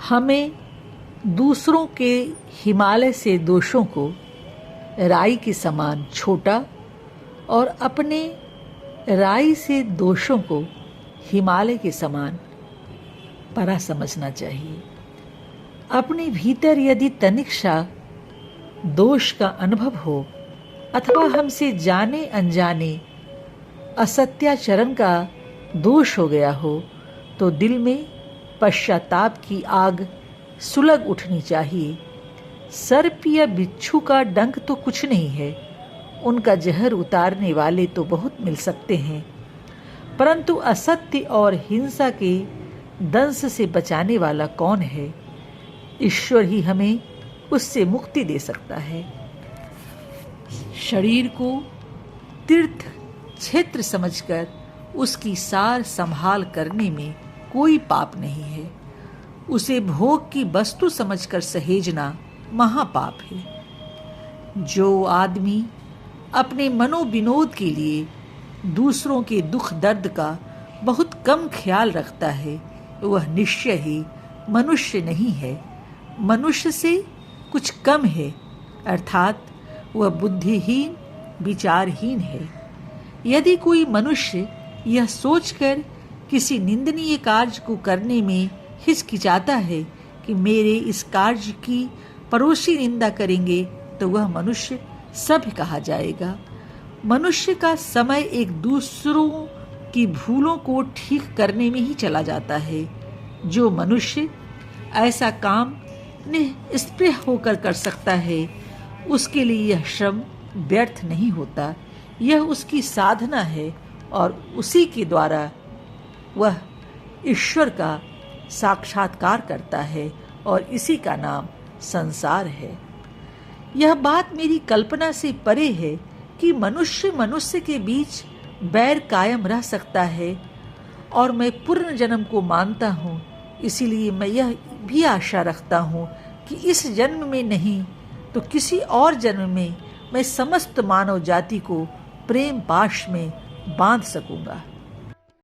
हमें दूसरों के हिमालय से दोषों को राई के समान छोटा और अपने राई से दोषों को हिमालय के समान बड़ा समझना चाहिए। अपने भीतर यदि तनिक सा दोष का अनुभव हो अथवा हमसे जाने अनजाने असत्याचरण का दोष हो गया हो तो दिल में पश्चाताप की आग सुलग उठनी चाहिए। सर्प या बिच्छू का डंक तो कुछ नहीं है, उनका जहर उतारने वाले तो बहुत मिल सकते हैं, परंतु असत्य और हिंसा के दंश से बचाने वाला कौन है? ईश्वर ही हमें उससे मुक्ति दे सकता है। शरीर को तीर्थ क्षेत्र समझकर उसकी सार संभाल करने में कोई पाप नहीं है। उसे भोग की वस्तु समझकर सहेजना महापाप है। जो आदमी अपने मनोविनोद के लिए दूसरों के दुख दर्द का बहुत कम ख्याल रखता है वह निश्चय ही मनुष्य नहीं है, मनुष्य से कुछ कम है, अर्थात वह बुद्धिहीन विचारहीन है। यदि कोई मनुष्य यह सोचकर किसी निंदनीय कार्य को करने में हिचकिचाता है कि मेरे इस कार्य की पड़ोसी निंदा करेंगे तो वह मनुष्य सभ्य कहा जाएगा। मनुष्य का समय एक दूसरों की भूलों को ठीक करने में ही चला जाता है। जो मनुष्य ऐसा काम निष्प्रह होकर कर सकता है उसके लिए यह श्रम व्यर्थ नहीं होता। यह उसकी साधना है और उसी के द्वारा वह ईश्वर का साक्षात्कार करता है और इसी का नाम संसार है। यह बात मेरी कल्पना से परे है कि मनुष्य मनुष्य के बीच बैर कायम रह सकता है और मैं पूर्ण जन्म को मानता हूँ। इसीलिए मैं यह भी आशा रखता हूँ कि इस जन्म में नहीं तो किसी और जन्म में मैं समस्त मानव जाति को प्रेम पाश में बांध सकूंगा।